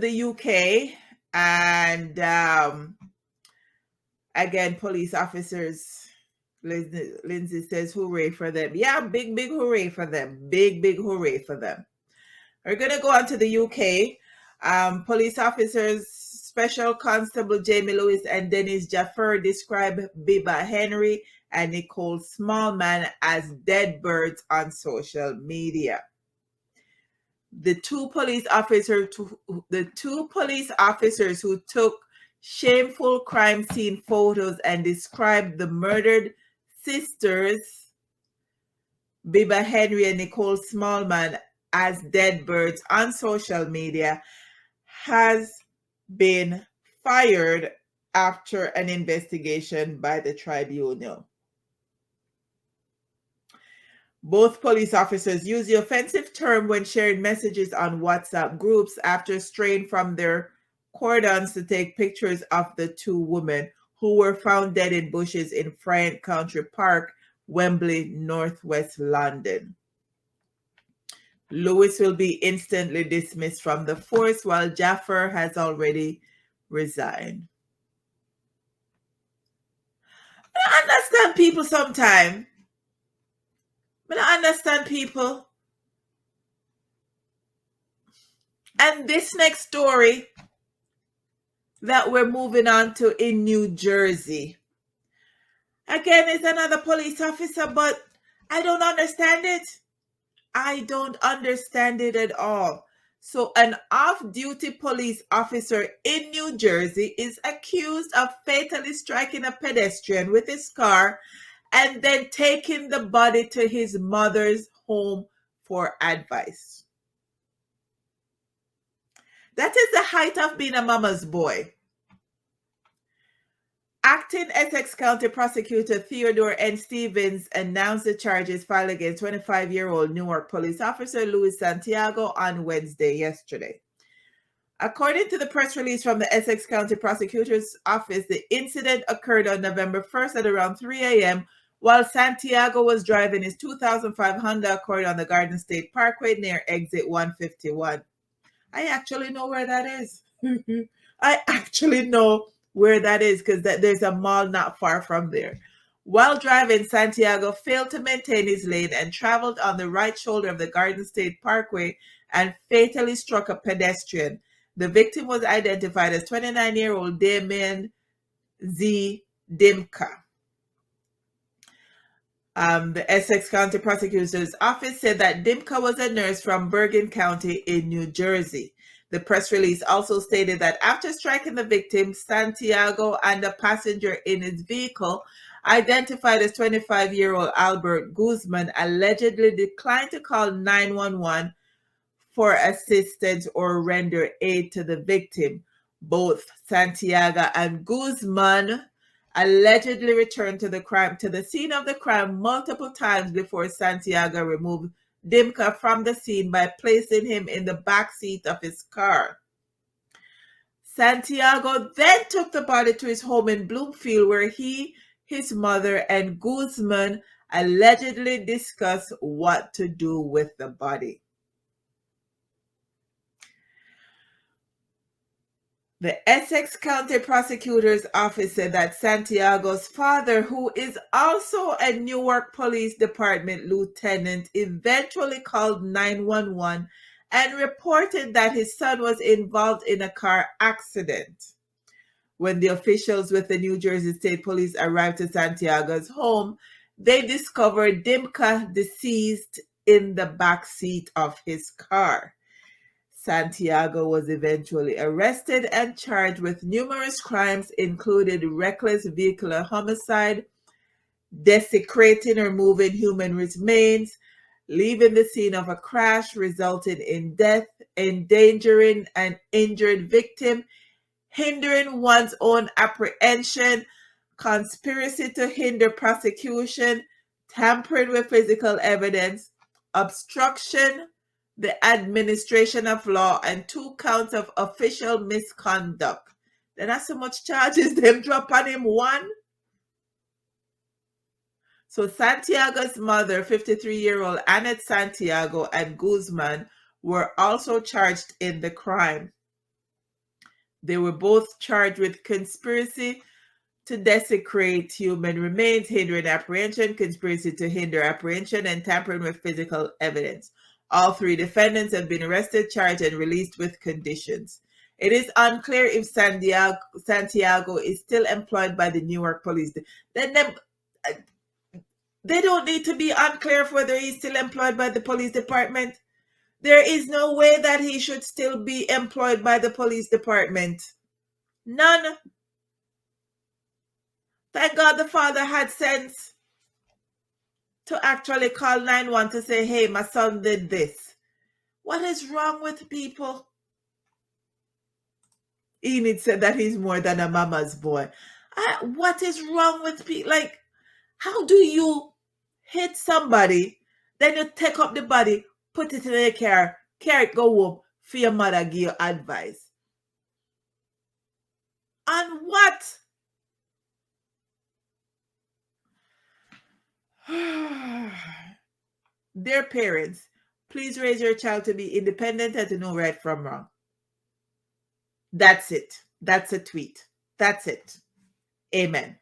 the UK, and again, police officers, Lindsay says, hooray for them. Yeah, big hooray for them. Big hooray for them. We're going to go on to the UK. Police officers, Special Constable Jamie Lewis and Dennis Jaffer describe Biba Henry and Nicole Smallman as dead birds on social media. The two police officers who took shameful crime scene photos and described the murdered sisters, Biba Henry and Nicole Smallman, as dead birds on social media, has been fired after an investigation by the tribunal. Both police officers use the offensive term when sharing messages on WhatsApp groups after straying from their cordons to take pictures of the two women who were found dead in bushes in Friant Country Park, Wembley, northwest London. Lewis will be instantly dismissed from the force, while Jaffer has already resigned. I understand people sometimes. I understand people. And this next story that we're moving on to in New Jersey. Again, it's another police officer, but I don't understand it. I don't understand it at all. So an off-duty police officer in New Jersey is accused of fatally striking a pedestrian with his car and then taking the body to his mother's home for advice. That is the height of being a mama's boy. Acting Essex County Prosecutor Theodore N. Stevens announced the charges filed against 25-year-old Newark police officer Luis Santiago on Wednesday yesterday. According to the press release from the Essex County Prosecutor's Office, the incident occurred on November 1st at around 3 a.m. while Santiago was driving his 2005 Honda Accord on the Garden State Parkway near exit 151. I actually know where that is. I actually know where that is because there's a mall not far from there. While driving, Santiago failed to maintain his lane and traveled on the right shoulder of the Garden State Parkway and fatally struck a pedestrian. The victim was identified as 29-year-old Damien Z. Dimka. The Essex County Prosecutor's Office said that Dimka was a nurse from Bergen County in New Jersey. The press release also stated that after striking the victim, Santiago and a passenger in his vehicle, identified as 25-year-old Albert Guzman, allegedly declined to call 911 for assistance or render aid to the victim. Both Santiago and Guzman allegedly returned to the scene of the crime multiple times before Santiago removed Dimka from the scene by placing him in the back seat of his car. Santiago then took the body to his home in Bloomfield, where he, his mother, and Guzman allegedly discussed what to do with the body. The Essex County Prosecutor's Office said that Santiago's father, who is also a Newark Police Department lieutenant, eventually called 911 and reported that his son was involved in a car accident. When the officials with the New Jersey State Police arrived to Santiago's home, they discovered Dimka deceased in the back seat of his car. Santiago was eventually arrested and charged with numerous crimes, including reckless vehicular homicide, desecrating or moving human remains, leaving the scene of a crash resulting in death, endangering an injured victim, hindering one's own apprehension, conspiracy to hinder prosecution, tampering with physical evidence, obstruction, the administration of law, and 2 counts of official misconduct. Then not so much charges them drop on him one. So Santiago's mother, 53-year-old Annette Santiago, and Guzman were also charged in the crime. They were both charged with conspiracy to desecrate human remains, hindering apprehension, conspiracy to hinder apprehension, and tampering with physical evidence. All three defendants have been arrested, charged, and released with conditions. It is unclear if Santiago is still employed by the Newark police. Then they don't need to be unclear of whether he's still employed by the police department. There is no way that he should still be employed by the police department. None. Thank God the father had sense to actually call 911 to say, hey, my son did this. What is wrong with people? Enid said that he's more than a mama's boy. What is wrong with people? Like, how do you hit somebody, then you take up the body, put it in a car, carry it, go home, for your mother give you advice? On what? Dear parents, please raise your child to be independent and to know right from wrong. That's it. That's a tweet. That's it. Amen.